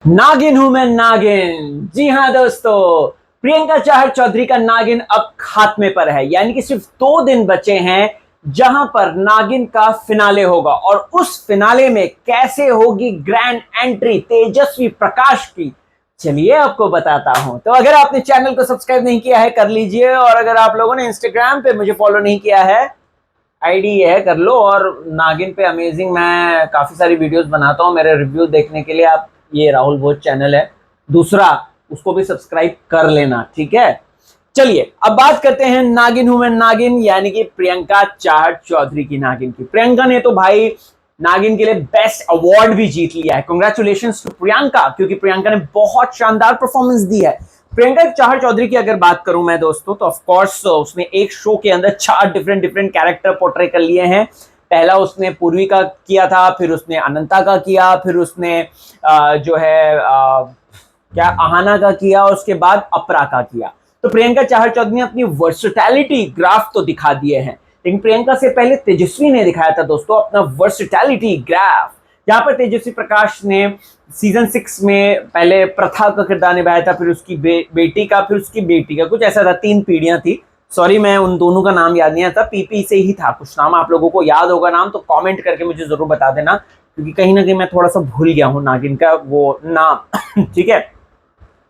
नागिन हूं मैं नागिन। जी हाँ दोस्तों, प्रियंका चाहर चौधरी का नागिन अब खात्मे पर है। यानी कि सिर्फ 2 दिन बचे हैं जहां पर नागिन का फिनाले होगा और उस फिनाले में कैसे होगी ग्रैंड एंट्री तेजस्वी प्रकाश की, चलिए आपको बताता हूं। तो अगर आपने चैनल को सब्सक्राइब नहीं किया है कर लीजिए, और अगर आप लोगों ने इंस्टाग्राम पे मुझे फॉलो नहीं किया है, आईडी ये है, कर लो। और नागिन पे अमेजिंग मैं काफी सारी वीडियोस बनाता हूँ, मेरे रिव्यू देखने के लिए आप, ये राहुल भोज चैनल है दूसरा, उसको भी सब्सक्राइब कर लेना, ठीक है। चलिए अब बात करते हैं नागिन हूं मैं नागिन, यानी कि प्रियंका चाहर चौधरी की नागिन की। प्रियंका ने तो भाई नागिन के लिए बेस्ट अवार्ड भी जीत लिया है। कांग्रेचुलेशंस टू प्रियंका, क्योंकि प्रियंका ने बहुत शानदार परफॉर्मेंस दी है। प्रियंका चाहर चौधरी की अगर बात करूं मैं दोस्तों, तो ऑफ कोर्स उसने एक शो के अंदर 4 डिफरेंट डिफरेंट कैरेक्टर पोर्ट्रे कर लिए हैं। पहला उसने पूर्वी का किया था, फिर उसने अनंता का किया, फिर उसने जो है क्या आहाना का किया, और उसके बाद अपरा का किया। तो प्रियंका चाहर चौधरी ने अपनी वर्सटैलिटी ग्राफ तो दिखा दिए हैं, लेकिन प्रियंका से पहले तेजस्वी ने दिखाया था दोस्तों अपना वर्सटैलिटी ग्राफ। जहां पर तेजस्वी प्रकाश ने सीजन 6 में पहले प्रथा का किरदार निभाया था, फिर उसकी बेटी का, फिर उसकी बेटी का, कुछ ऐसा था, 3 पीढ़ियां थी। सॉरी, मैं उन दोनों का नाम याद नहीं आता, पीपी से ही था कुछ नाम। आप लोगों को याद होगा नाम तो कमेंट करके मुझे जरूर बता देना, क्योंकि कहीं ना कहीं मैं थोड़ा सा भूल गया हूं नागिन का वो नाम ठीक है।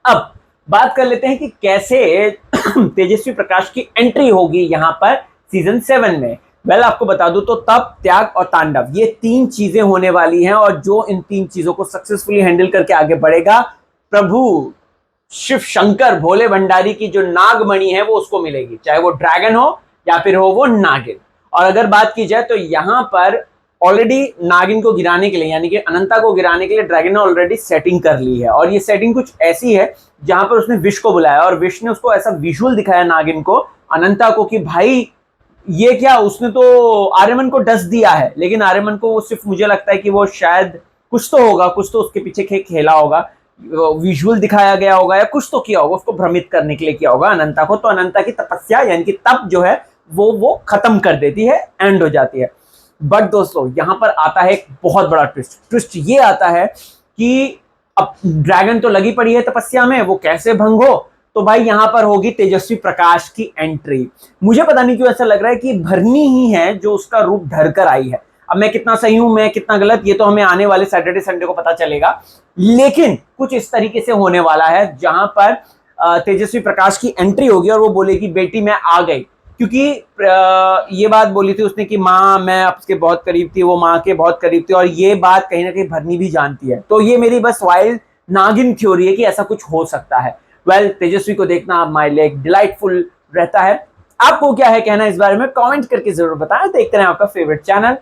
अब बात कर लेते हैं कि कैसे तेजस्वी प्रकाश की एंट्री होगी यहां पर सीजन 7 में। आपको बता दूं तो तप, त्याग और तांडव, ये 3 चीजें होने वाली हैं, और जो इन 3 चीजों को सक्सेसफुली हैंडल करके आगे बढ़ेगा, प्रभु शिव शंकर भोले भंडारी की जो नागमणि है वो उसको मिलेगी, चाहे वो ड्रैगन हो या फिर हो वो नागिन। और अगर बात की जाए तो यहां पर ऑलरेडी नागिन को गिराने के लिए, यानी कि अनंता को गिराने के लिए ड्रैगन ने ऑलरेडी सेटिंग कर ली है। और ये सेटिंग कुछ ऐसी है जहां पर उसने विश को बुलाया, और विश ने उसको ऐसा विजुअल दिखाया नागिन को, अनंता को, कि भाई ये क्या, उसने तो आर्यमन को डस दिया है, लेकिन आर्यमन को वो सिर्फ, मुझे लगता है कि वो शायद कुछ तो होगा, कुछ तो उसके पीछे खेला होगा, विजुअल दिखाया गया होगा या कुछ तो किया होगा, उसको भ्रमित करने के लिए किया होगा अनंता को। तो अनंता की तपस्या यानी कि तप जो है वो खत्म कर देती है, एंड हो जाती है। बट दोस्तों यहां पर आता है एक बहुत बड़ा ट्विस्ट ये आता है कि अब ड्रैगन तो लगी पड़ी है तपस्या में, वो कैसे भंग हो। तो भाई यहां पर होगी तेजस्वी प्रकाश की एंट्री। मुझे पता नहीं क्यों ऐसा लग रहा है कि भरनी ही है जो उसका रूप धर कर आई है। अब मैं कितना सही हूं, मैं कितना गलत, ये तो हमें आने वाले सैटरडे संडे को पता चलेगा, लेकिन कुछ इस तरीके से होने वाला है जहां पर तेजस्वी प्रकाश की एंट्री होगी और वो बोलेगी बेटी मैं आ गई। क्योंकि ये बात बोली थी उसने कि माँ मैं आपके बहुत करीब थी, वो माँ के बहुत करीब थी, और ये बात कहीं ना कहीं भरनी भी जानती है। तो ये मेरी बस वाइल्ड नागिन थ्योरी है कि ऐसा कुछ हो सकता है। तेजस्वी को देखना माय लाइक डिलाइटफुल रहता है। आपको क्या है कहना इस बारे में, कमेंट करके जरूर बताएं। देखते रहें आपका फेवरेट चैनल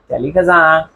टेली खजाना।